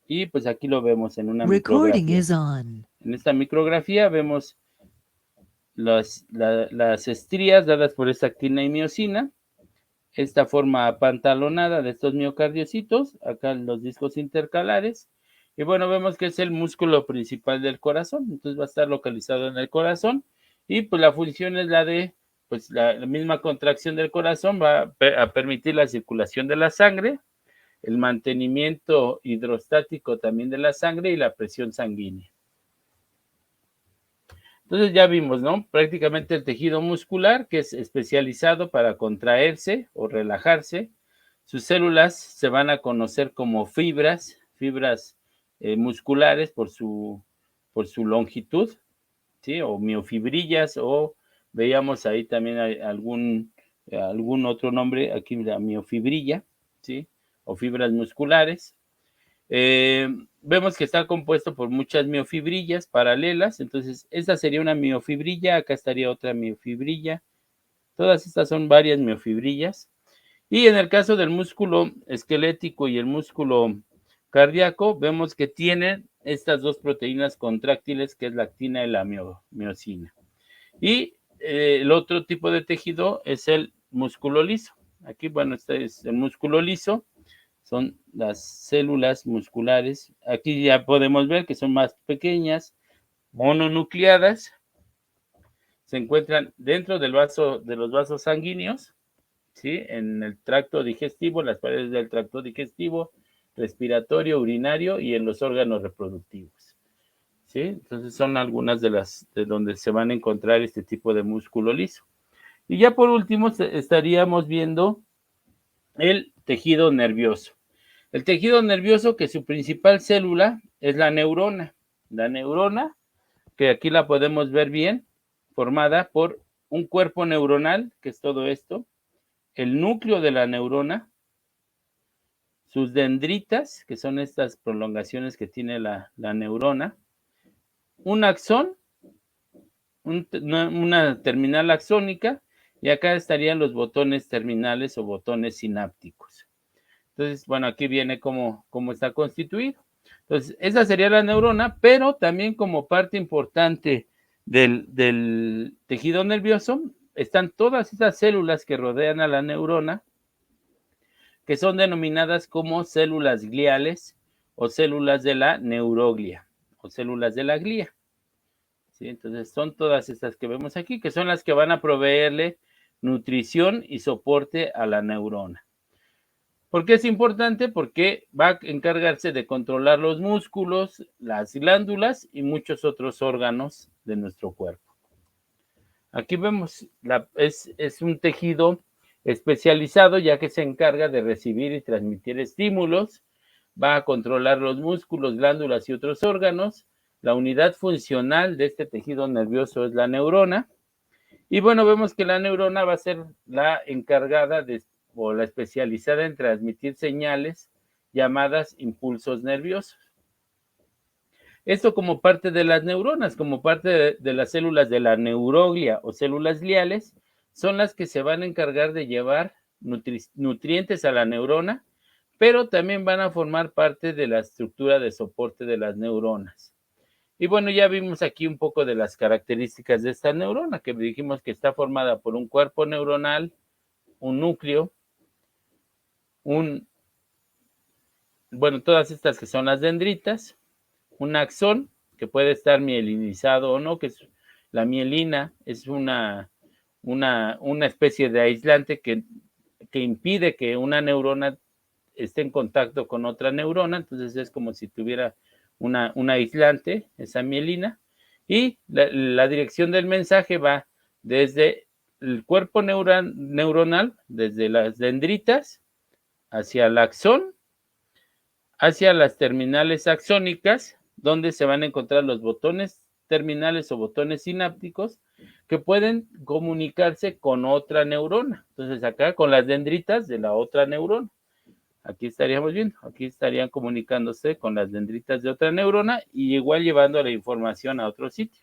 Y pues aquí lo vemos en una Recording micrografía. is on. En esta micrografía vemos las estrías dadas por esta actina y miocina, esta forma apantalonada de estos miocardiocitos, acá los discos intercalares, y bueno, vemos que es el músculo principal del corazón, entonces va a estar localizado en el corazón, y pues la función es la de, pues la misma contracción del corazón va a permitir la circulación de la sangre, el mantenimiento hidrostático también de la sangre y la presión sanguínea. Entonces ya vimos, ¿no? Prácticamente el tejido muscular, que es especializado para contraerse o relajarse. Sus células se van a conocer como fibras musculares por su longitud, ¿sí? O miofibrillas, o veíamos ahí también algún otro nombre, aquí la miofibrilla, ¿sí? O fibras musculares. Eh, Vemos que está compuesto por muchas miofibrillas paralelas, entonces esta sería una miofibrilla, acá estaría otra miofibrilla, todas estas son varias miofibrillas. Y en el caso del músculo esquelético y el músculo cardíaco, vemos que tienen estas dos proteínas contráctiles, que es la actina y la miocina. Y el otro tipo de tejido es el músculo liso. Aquí, bueno, este es el músculo liso, son las células musculares. Aquí ya podemos ver que son más pequeñas, mononucleadas, se encuentran dentro del vaso, de los vasos sanguíneos, ¿sí? En el tracto digestivo, las paredes del tracto digestivo, respiratorio, urinario y en los órganos reproductivos, ¿sí? Entonces son algunas de las de donde se van a encontrar este tipo de músculo liso. Y ya por último estaríamos viendo el tejido nervioso. El tejido nervioso, que su principal célula es la neurona. La neurona, que aquí la podemos ver bien, formada por un cuerpo neuronal, que es todo esto, el núcleo de la neurona, sus dendritas, que son estas prolongaciones que tiene la neurona, un axón, una terminal axónica, y acá estarían los botones terminales o botones sinápticos. Entonces, bueno, aquí viene cómo está constituido. Entonces, esa sería la neurona, pero también como parte importante del tejido nervioso están todas esas células que rodean a la neurona, que son denominadas como células gliales o células de la neuroglia o células de la glía. ¿Sí? Entonces, son todas estas que vemos aquí, que son las que van a proveerle nutrición y soporte a la neurona. ¿Por qué es importante? Porque va a encargarse de controlar los músculos, las glándulas y muchos otros órganos de nuestro cuerpo. Aquí vemos, es un tejido especializado ya que se encarga de recibir y transmitir estímulos, va a controlar los músculos, glándulas y otros órganos. La unidad funcional de este tejido nervioso es la neurona. Y bueno, vemos que la neurona va a ser la encargada o la especializada en transmitir señales llamadas impulsos nerviosos. Esto como parte de las neuronas, como parte de las células de la neuroglia o células gliales, son las que se van a encargar de llevar nutrientes a la neurona, pero también van a formar parte de la estructura de soporte de las neuronas. Y bueno, ya vimos aquí un poco de las características de esta neurona, que dijimos que está formada por un cuerpo neuronal, un núcleo, bueno, todas estas que son las dendritas, un axón, que puede estar mielinizado o no, que es la mielina, es una especie de aislante que impide que una neurona esté en contacto con otra neurona, entonces es como si tuviera un aislante, esa mielina, y la dirección del mensaje va desde el cuerpo neuronal, desde las dendritas, hacia el axón, hacia las terminales axónicas, donde se van a encontrar los botones terminales o botones sinápticos que pueden comunicarse con otra neurona. Entonces acá con las dendritas de la otra neurona. Aquí estaríamos viendo, aquí estarían comunicándose con las dendritas de otra neurona y igual llevando la información a otro sitio.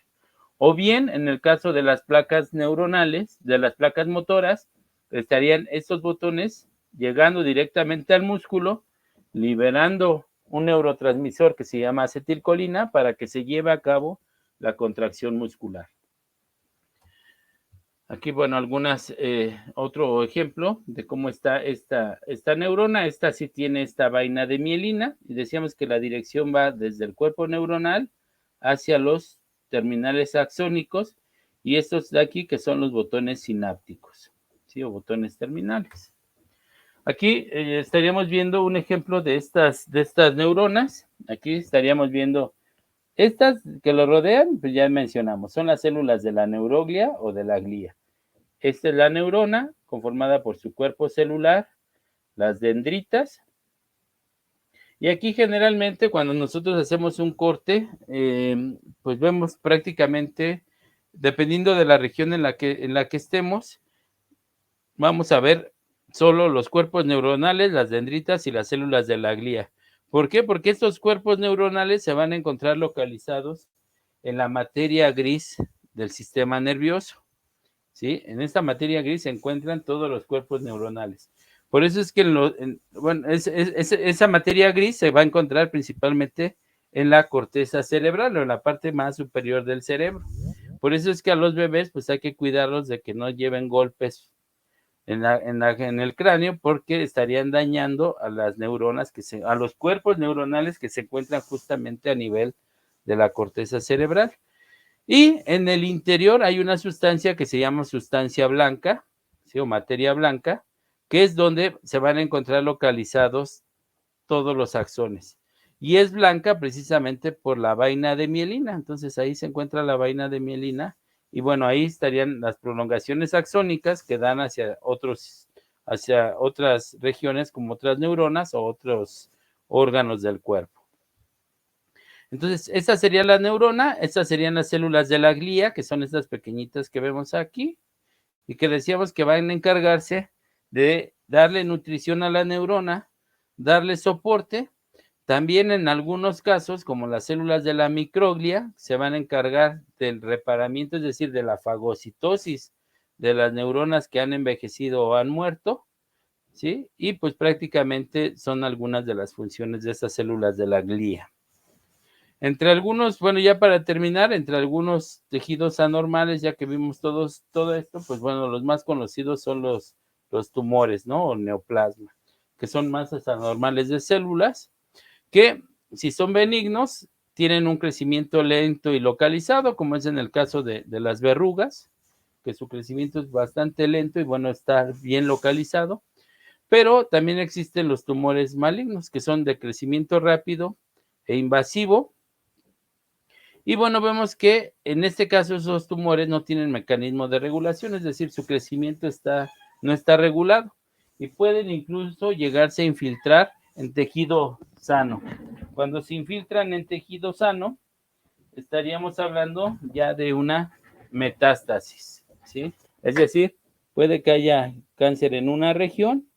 O bien, en el caso de las placas neuronales, de las placas motoras, estarían estos botones llegando directamente al músculo, liberando un neurotransmisor que se llama acetilcolina para que se lleve a cabo la contracción muscular. Aquí, bueno, otro ejemplo de cómo está esta neurona. Esta sí tiene esta vaina de mielina y decíamos que la dirección va desde el cuerpo neuronal hacia los terminales axónicos y estos de aquí que son los botones sinápticos, ¿sí? O botones terminales. Aquí estaríamos viendo un ejemplo de estas neuronas. Aquí estaríamos viendo estas que lo rodean, pues ya mencionamos, son las células de la neuroglia o de la glía. Esta es la neurona, conformada por su cuerpo celular, las dendritas. Y aquí generalmente cuando nosotros hacemos un corte, pues vemos prácticamente, dependiendo de la región en la que estemos, vamos a ver solo los cuerpos neuronales, las dendritas y las células de la glía. ¿Por qué? Porque estos cuerpos neuronales se van a encontrar localizados en la materia gris del sistema nervioso. ¿Sí? En esta materia gris se encuentran todos los cuerpos neuronales. Por eso es que esa materia gris se va a encontrar principalmente en la corteza cerebral o en la parte más superior del cerebro. Por eso es que a los bebés pues hay que cuidarlos de que no lleven golpes en el cráneo porque estarían dañando a las neuronas, a los cuerpos neuronales que se encuentran justamente a nivel de la corteza cerebral. Y en el interior hay una sustancia que se llama sustancia blanca, ¿sí? O materia blanca, que es donde se van a encontrar localizados todos los axones. Y es blanca precisamente por la vaina de mielina. Entonces ahí se encuentra la vaina de mielina. Y bueno, ahí estarían las prolongaciones axónicas que dan hacia otras regiones como otras neuronas o otros órganos del cuerpo. Entonces, esta sería la neurona, estas serían las células de la glía, que son estas pequeñitas que vemos aquí, y que decíamos que van a encargarse de darle nutrición a la neurona, darle soporte. También en algunos casos, como las células de la microglia, se van a encargar del reparamiento, es decir, de la fagocitosis de las neuronas que han envejecido o han muerto, ¿sí? Y pues prácticamente son algunas de las funciones de estas células de la glía. Entre algunos, bueno, ya para terminar, entre algunos tejidos anormales, ya que vimos todo esto, pues bueno, los más conocidos son los tumores, ¿no? O neoplasma, que son masas anormales de células, que si son benignos, tienen un crecimiento lento y localizado, como es en el caso de las verrugas, que su crecimiento es bastante lento y bueno, está bien localizado, pero también existen los tumores malignos, que son de crecimiento rápido e invasivo. Y bueno, vemos que en este caso esos tumores no tienen mecanismo de regulación, es decir, su crecimiento no está regulado y pueden incluso llegarse a infiltrar en tejido sano. Cuando se infiltran en tejido sano, estaríamos hablando ya de una metástasis, ¿sí? Es decir, puede que haya cáncer en una región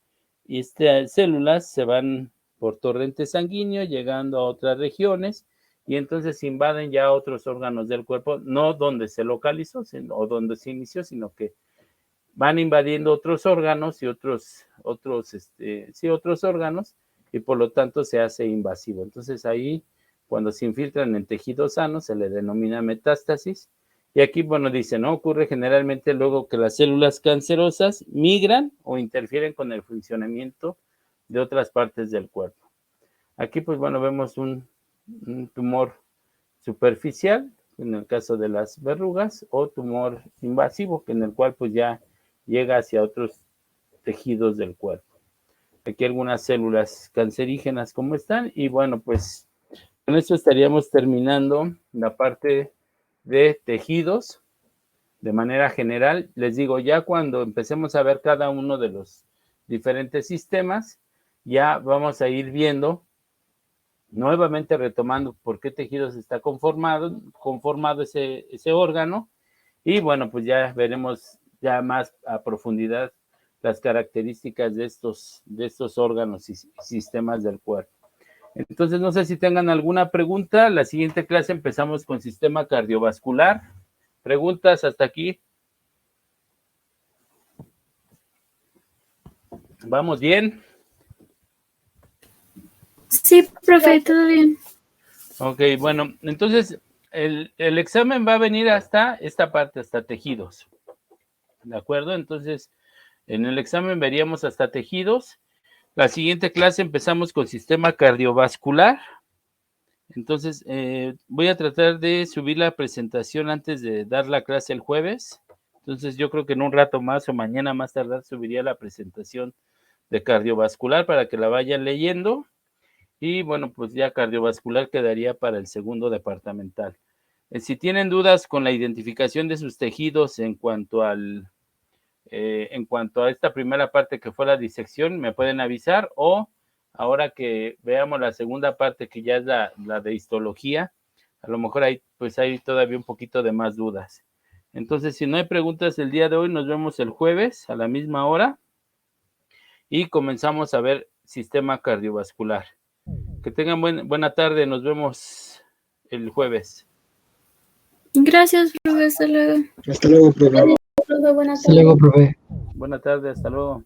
y estas células se van por torrente sanguíneo llegando a otras regiones y entonces invaden ya otros órganos del cuerpo, no donde se localizó o donde se inició, sino que van invadiendo otros órganos y otros órganos y por lo tanto se hace invasivo. Entonces ahí, cuando se infiltran en tejido sano, se le denomina metástasis. Y aquí, bueno, dice, ¿no? Ocurre generalmente luego que las células cancerosas migran o interfieren con el funcionamiento de otras partes del cuerpo. Aquí, pues bueno, vemos un tumor superficial, en el caso de las verrugas, o tumor invasivo, que en el cual pues ya llega hacia otros tejidos del cuerpo. Aquí algunas células cancerígenas como están, y bueno, pues con esto estaríamos terminando la parte de tejidos de manera general. Les digo, ya cuando empecemos a ver cada uno de los diferentes sistemas, ya vamos a ir viendo, nuevamente retomando por qué tejidos está conformado ese órgano, y bueno, pues ya veremos ya más a profundidad las características de estos órganos y sistemas del cuerpo. Entonces, no sé si tengan alguna pregunta. La siguiente clase empezamos con sistema cardiovascular. ¿Preguntas hasta aquí? ¿Vamos bien? Sí, profe, todo bien. Ok, bueno, entonces el examen va a venir hasta esta parte, hasta tejidos. ¿De acuerdo? Entonces, en el examen veríamos hasta tejidos. La siguiente clase empezamos con sistema cardiovascular. Entonces, voy a tratar de subir la presentación antes de dar la clase el jueves. Entonces, yo creo que en un rato más o mañana más tardar subiría la presentación de cardiovascular para que la vayan leyendo. Y bueno, pues ya cardiovascular quedaría para el segundo departamental. Si tienen dudas con la identificación de sus tejidos en cuanto a esta primera parte que fue la disección, me pueden avisar, o ahora que veamos la segunda parte que ya es la de histología, a lo mejor hay todavía un poquito de más dudas. Entonces, si no hay preguntas el día de hoy, nos vemos el jueves a la misma hora y comenzamos a ver sistema cardiovascular. Que tengan buena tarde, nos vemos el jueves. Gracias, profe, hasta luego. Hasta luego, profe. Profe, buenas Hasta luego, profe. Buena tarde, hasta luego.